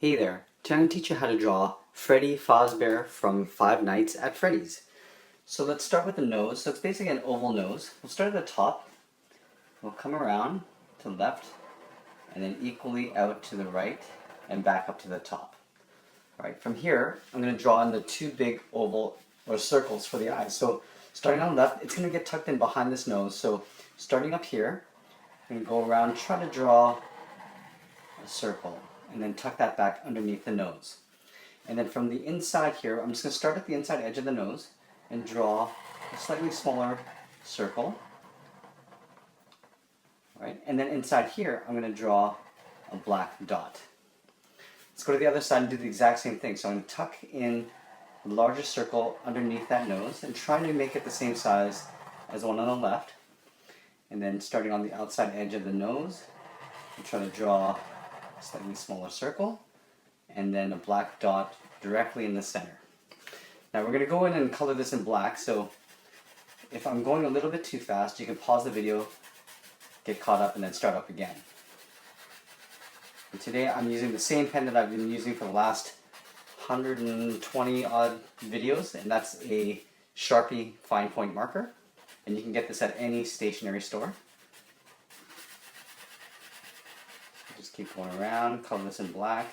Hey there, today I'm going to teach you how to draw Freddy Fazbear from Five Nights at Freddy's. So let's start with the nose. So it's basically an oval nose. We'll start at the top, we'll come around to the left, and then equally out to the right, and back up to the top. Alright, from here, I'm going to draw in the two big oval, or circles for the eyes. So starting on the left, it's going to get tucked in behind this nose. So starting up here, I'm going to go around, try to draw a circle, and then tuck that back underneath the nose. And then from the inside here, I'm just going to start at the inside edge of the nose and draw a slightly smaller circle. Right? And then inside here, I'm going to draw a black dot. Let's go to the other side and do the exact same thing. So I'm going to tuck in the larger circle underneath that nose and try to make it the same size as the one on the left. And then starting on the outside edge of the nose, I'm trying to draw a slightly smaller circle and then a black dot directly in the center. Now we're going to go in and color this in black, so if I'm going a little bit too fast, you can pause the video, get caught up, and then start up again. And today I'm using the same pen that I've been using for the last 120 odd videos, and that's a Sharpie fine point marker, and you can get this at any stationery store. Just keep going around, color this in black.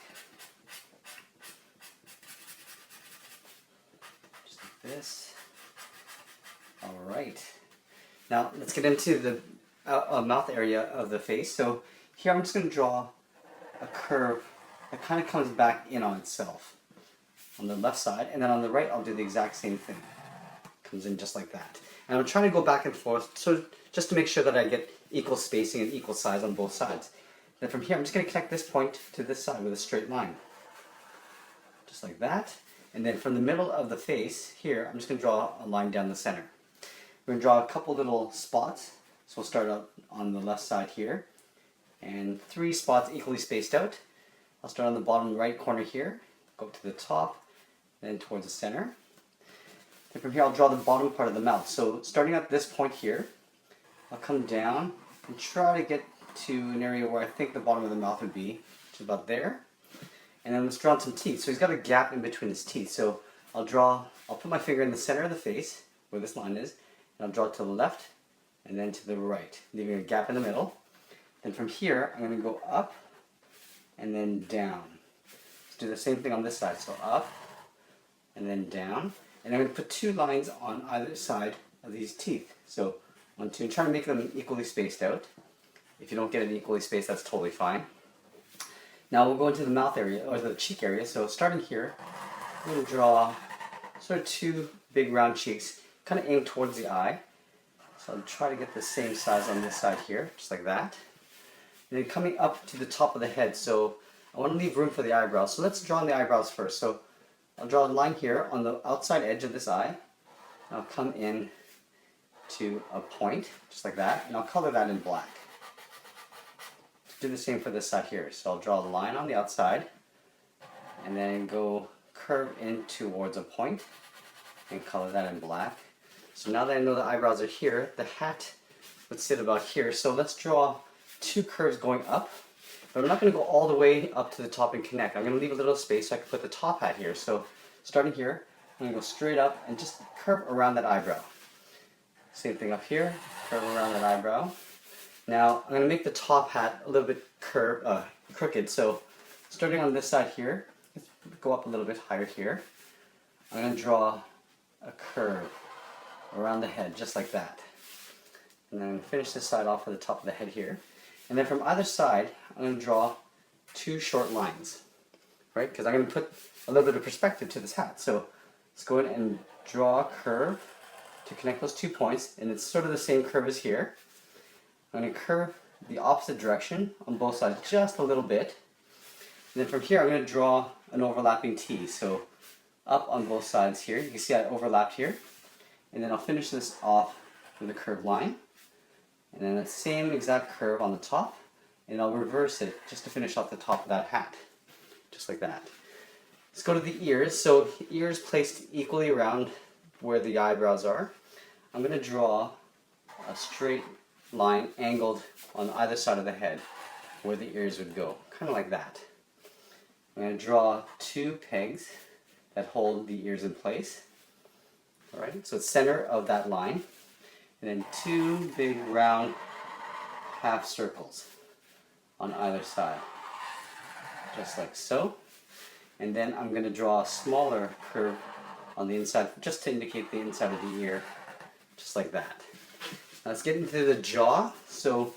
Just like this. Alright. Now let's get into the mouth area of the face. So here I'm just going to draw a curve that kind of comes back in on itself on the left side, and then on the right I'll do the exact same thing. Comes in just like that. And I'm trying to go back and forth so just to make sure that I get equal spacing and equal size on both sides. Then from here I'm just going to connect this point to this side with a straight line. Just like that. And then from the middle of the face here, I'm just going to draw a line down the center. We're going to draw a couple little spots. So we'll start out on the left side here. And 3 spots equally spaced out. I'll start on the bottom right corner here, go up to the top, then towards the center. And from here I'll draw the bottom part of the mouth. So starting at this point here, I'll come down and try to get to an area where I think the bottom of the mouth would be, which is about there. And then let's draw some teeth. So he's got a gap in between his teeth. So I'll put my finger in the center of the face, where this line is, and I'll draw it to the left and then to the right, leaving a gap in the middle. Then from here, I'm going to go up and then down. Let's do the same thing on this side. So up and then down. And I'm going to put 2 lines on either side of these teeth. So 1, 2, and try to make them equally spaced out. If you don't get it equally spaced, that's totally fine. Now we'll go into the mouth area, or the cheek area. So starting here, I'm going to draw sort of 2 big round cheeks, kind of aimed towards the eye. So I'll try to get the same size on this side here, just like that. And then coming up to the top of the head, so I want to leave room for the eyebrows. So let's draw on the eyebrows first. So I'll draw a line here on the outside edge of this eye. I'll come in to a point, just like that, and I'll color that in black. Do the same for this side here. So I'll draw a line on the outside and then go curve in towards a point and color that in black. So now that I know the eyebrows are here, the hat would sit about here. So let's draw 2 curves going up, but I'm not going to go all the way up to the top and connect. I'm going to leave a little space so I can put the top hat here. So starting here, I'm going to go straight up and just curve around that eyebrow. Same thing up here, curve around that eyebrow. Now I'm going to make the top hat a little bit crooked, so starting on this side here, let's go up a little bit higher here. I'm going to draw a curve around the head, just like that. And then I'm going to finish this side off with the top of the head here. And then from either side, I'm going to draw 2 short lines, right? Because I'm going to put a little bit of perspective to this hat. So let's go in and draw a curve to connect those 2 points, and it's sort of the same curve as here. I'm going to curve the opposite direction on both sides just a little bit. And then from here I'm going to draw an overlapping T. So up on both sides here. You can see I overlapped here. And then I'll finish this off with a curved line. And then the same exact curve on the top. And I'll reverse it just to finish off the top of that hat. Just like that. Let's go to the ears. So ears placed equally around where the eyebrows are. I'm going to draw a straight line angled on either side of the head where the ears would go, kind of like that. I'm going to draw 2 pegs that hold the ears in place. Alright, so it's center of that line. And then 2 big round half circles on either side. Just like so. And then I'm going to draw a smaller curve on the inside just to indicate the inside of the ear. Just like that. Now let's get into the jaw. So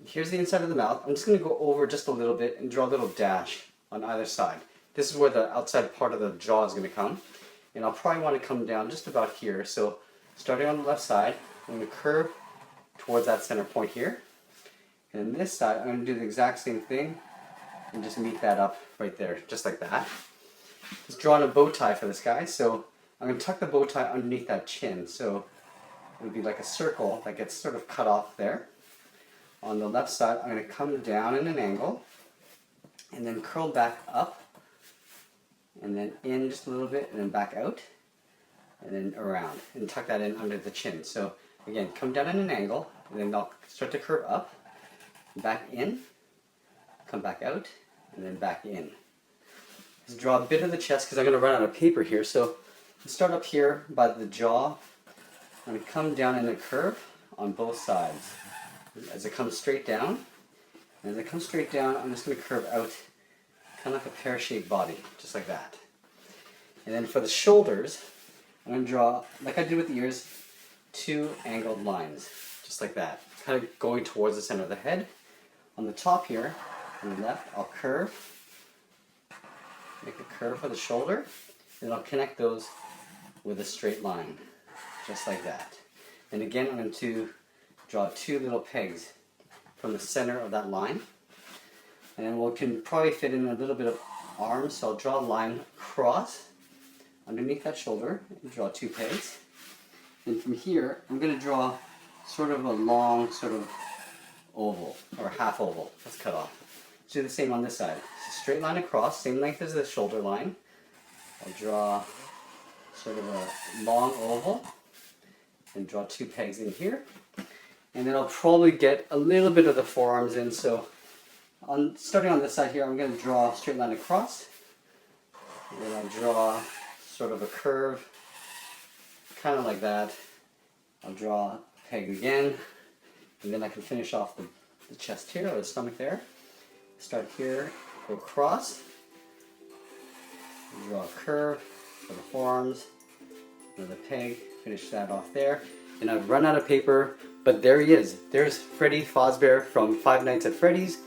here's the inside of the mouth. I'm just going to go over just a little bit and draw a little dash on either side. This is where the outside part of the jaw is going to come. And I'll probably want to come down just about here. So starting on the left side, I'm going to curve towards that center point here. And then this side, I'm going to do the exact same thing and just meet that up right there, just like that. Just drawing a bow tie for this guy. So I'm going to tuck the bow tie underneath that chin. So it would be like a circle that gets sort of cut off there. On the left side, I'm going to come down in an angle and then curl back up and then in just a little bit and then back out and then around and tuck that in under the chin. So again, come down in an angle and then I'll start to curve up, back in, come back out, and then back in. Just draw a bit of the chest because I'm going to run out of paper here. So let's start up here by the jaw. I'm going to come down in a curve on both sides. As it comes straight down, and as it comes straight down, I'm just going to curve out kind of like a pear-shaped body, just like that. And then for the shoulders, I'm going to draw, like I did with the ears, 2 angled lines, just like that, kind of going towards the center of the head. On the top here, on the left, I'll curve, make a curve for the shoulder, and I'll connect those with a straight line, just like that. And again, I'm going to draw 2 little pegs from the center of that line. And then we can probably fit in a little bit of arms, so I'll draw a line across underneath that shoulder and draw 2 pegs. And from here, I'm going to draw sort of a long sort of oval, or half oval. Let's cut off. Let's do the same on this side. So straight line across, same length as the shoulder line. I'll draw sort of a long oval and draw 2 pegs in here. And then I'll probably get a little bit of the forearms in. So starting on this side here, I'm going to draw a straight line across. And then I'll draw sort of a curve, kind of like that. I'll draw a peg again. And then I can finish off the chest here, or the stomach there. Start here, go across. Draw a curve for the forearms. Another peg, finish that off there. And I've run out of paper, but there he is. There's Freddy Fazbear from Five Nights at Freddy's.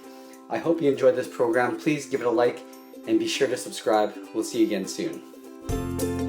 I hope you enjoyed this program. Please give it a like and be sure to subscribe. We'll see you again soon.